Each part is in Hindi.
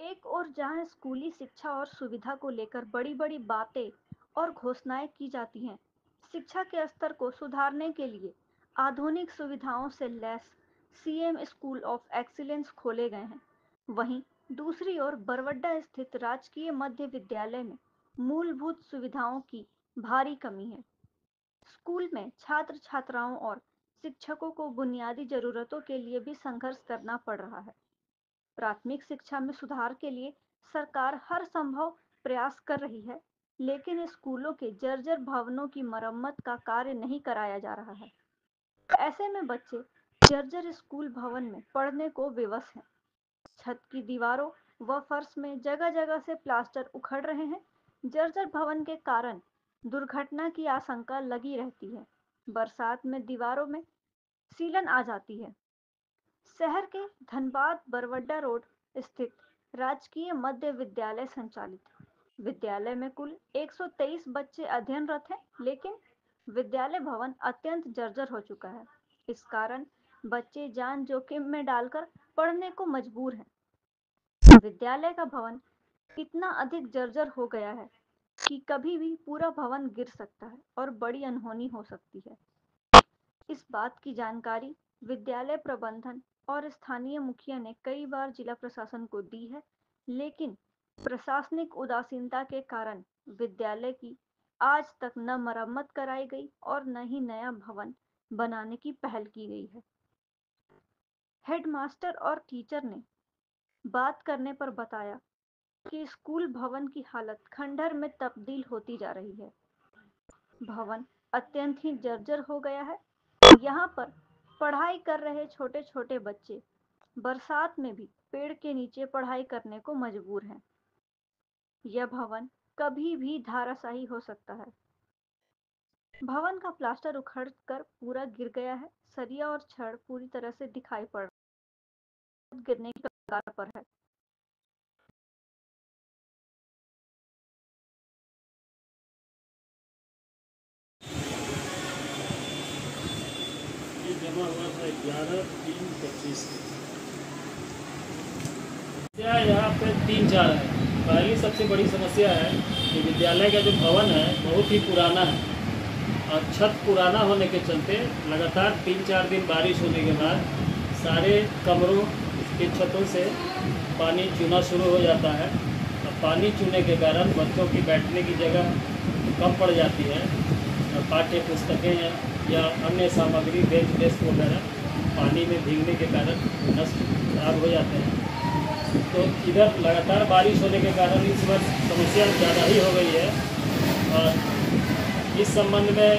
एक ओर जहां स्कूली शिक्षा और सुविधा को लेकर बड़ी-बड़ी बातें और घोषणाएं की जाती हैं, शिक्षा के स्तर को सुधारने के लिए आधुनिक सुविधाओं से lace CM school of excellence खोले गए हैं। वहीं दूसरी ओर बरवड्डा स्थित राजकीय मध्य विद्यालय में मूलभूत सुविधाओं की भारी कमी है। स्कूल में छात्र-छात्राओं और शिक्षकों को बुनियादी जरूरतों के लिए भी संघर्ष करना पड़ रहा है। प्राथमिक शिक्षा में सुधार के लिए सरकार हर संभव प्रयास कर रही है, लेकिन स्कूलों के जर्जर भवनों की मरम्मत का कार्य नहीं कराया जा रहा है। ऐसे में बच्चे जर्जर स्कूल भवन में पढ़ने को विवश हैं। छत की दीवारों व फर्श में जगह-जगह से प्लास्टर उखड़ रहे हैं। जर्जर भवन के कारण दुर्घटना की आशंका लगी रहती है। बरसात में दीवारों में सीलन आ जाती है। शहर के धनबाद बरवड्डा रोड स्थित राजकीय मध्य विद्यालय संचालित विद्यालय में कुल 123 बच्चे अध्ययनरत हैं, लेकिन विद्यालय भवन अत्यंत जर्जर हो चुका है। इस कारण बच्चे जान जोखिम में डालकर पढ़ने को मजबूर हैं। विद्यालय का भवन इतना अधिक जर्जर हो गया है कि कभी भी पूरा भवन गिर सकता है और बड़ी अनहोनी हो सकती है। इस बात की जानकारी विद्यालय प्रबंधन और स्थानीय मुखिया ने कई बार जिला प्रशासन को दी है, लेकिन प्रशासनिक उदासीनता के कारण विद्यालय की आज तक न मरम्मत कराई गई और न ही नया भवन बनाने की पहल की गई है। हेडमास्टर और टीचर ने बात करने पर बताया कि स्कूल भवन की हालत खंडहर में तब्दील होती जा रही है। भवन अत्यंत ही जर्जर हो गया है। यहाँ पर पढ़ाई कर रहे छोटे-छोटे बच्चे बरसात में भी पेड़ के नीचे पढ़ाई करने को मजबूर हैं। यह भवन कभी भी धराशायी हो सकता है। भवन का प्लास्टर उखड़कर पूरा गिर गया है। सरिया और छड़ पूरी तरह से दिखाई पड़ गिरने की कगार पर है। ये जमा हुआ था 11/3/25 को। यहाँ पे 3-4 है। पहली सबसे बड़ी समस्या है कि विद्यालय का जो भवन है बहुत ही पुराना है और छत पुराना होने के चलते लगातार 3-4 दिन बारिश होने के बाद सारे कमरों की छतों से पानी चूना शुरू हो जाता है और पानी चूने के कारण बच्चों की बैठने की जगह कम पड़ जाती है और पाठ्य पुस्तकें या अन्य सामग्री बेंच डेस्क वगैरह पानी में भीगने के कारण नष्ट खराब हो जाते हैं। तो इधर लगातार बारिश होने के कारण इस वर्ष समस्या ज़्यादा ही हो गई है और इस संबंध में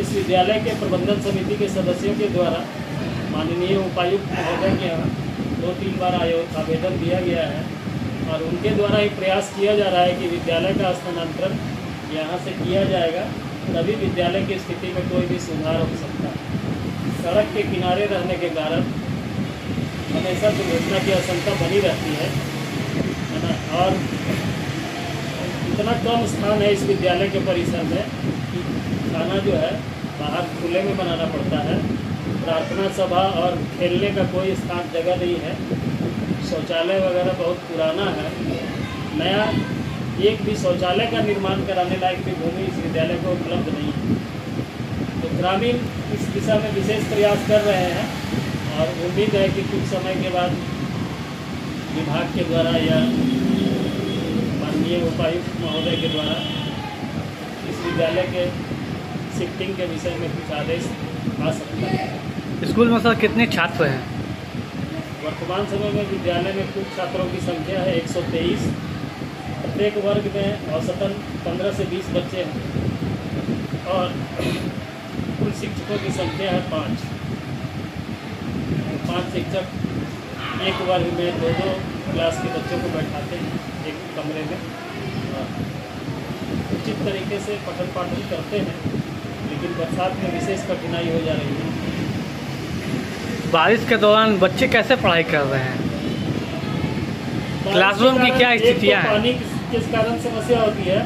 इस विद्यालय के प्रबंधन समिति के सदस्यों के द्वारा माननीय उपायुक्त महोदय के यहाँ 2-3 बार आवेदन दिया गया है और उनके द्वारा ही प्रयास किया जा रहा है कि विद्यालय का स्थानांतरण यहाँ से किया जाएगा, तभी विद्यालय की स्थिति में कोई भी सुधार हो सकता है। सड़क के किनारे रहने के कारण हमेशा दुर्घटना की आशंका बनी रहती है ना, और इतना कम स्थान है इस विद्यालय के परिसर में कि खाना जो है बाहर खुले में बनाना पड़ता है। प्रार्थना सभा और खेलने का कोई स्थान जगह नहीं है। शौचालय वगैरह बहुत पुराना है। नया एक भी शौचालय का निर्माण कराने लायक भी भूमि इस विद्यालय को उपलब्ध नहीं है। तो ग्रामीण इस दिशा में विशेष प्रयास कर रहे हैं और उम्मीद है कि कुछ समय के बाद विभाग के द्वारा या माननीय उपायुक्त महोदय के द्वारा इस विद्यालय के शिफ्टिंग के विषय में कुछ आदेश आ सकता है। स्कूल में सर कितने छात्र हैं? वर्तमान समय में विद्यालय में कुल छात्रों की संख्या है 123। प्रत्येक वर्ग में औसतन 15 से 20 बच्चे हैं और कुल शिक्षकों की संख्या है 5। 5 शिक्षक एक वर्ग में 2-2 क्लास के बच्चों को बैठाते हैं एक कमरे में और उचित तरीके से पठन पाठन करते हैं, लेकिन बरसात में विशेष कठिनाई हो जा रही है। बारिश के दौरान बच्चे कैसे पढ़ाई कर रहे हैं? क्लासरूम की क्या स्थितियाँ हैं? पानी के कारण समस्या होती है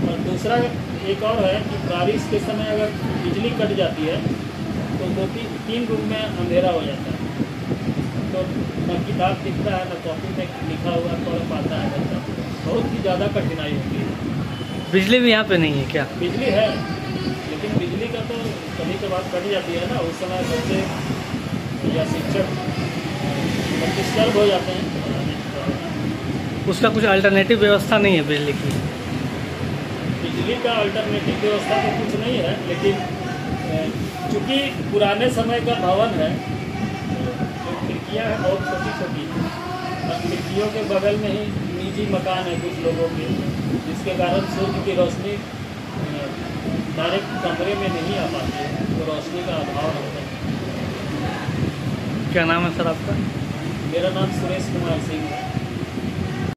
और दूसरा एक और है कि बारिश के समय अगर बिजली कट जाती है तो 2-3 रूम में अंधेरा हो जाता है। तो न किताब दिखता है, न कॉपी में लिखा हुआ पढ़ पाता है बच्चा। बहुत ही ज़्यादा कठिनाई होती है। बिजली भी यहाँ पे नहीं है क्या? बिजली है, लेकिन बिजली का तो कभी कभार कट जाती है ना, उस समय बच्चे या शिक्षक डिस्टर्ब हो जाते हैं। उसका कुछ अल्टरनेटिव व्यवस्था नहीं है बिजली की? बिजली का अल्टरनेटिव व्यवस्था तो कुछ नहीं है, लेकिन चूँकि पुराने समय का भवन है, जो खिड़कियाँ हैं बहुत छोटी छोटी, और खिड़कियों के बगल में ही निजी मकान है कुछ लोगों के, जिसके कारण सूर्य की रोशनी डायरेक्ट कमरे में नहीं आ पाती है, तो रोशनी का अभाव होता है। क्या नाम है सर आपका? मेरा नाम सुरेश कुमार सिंह है।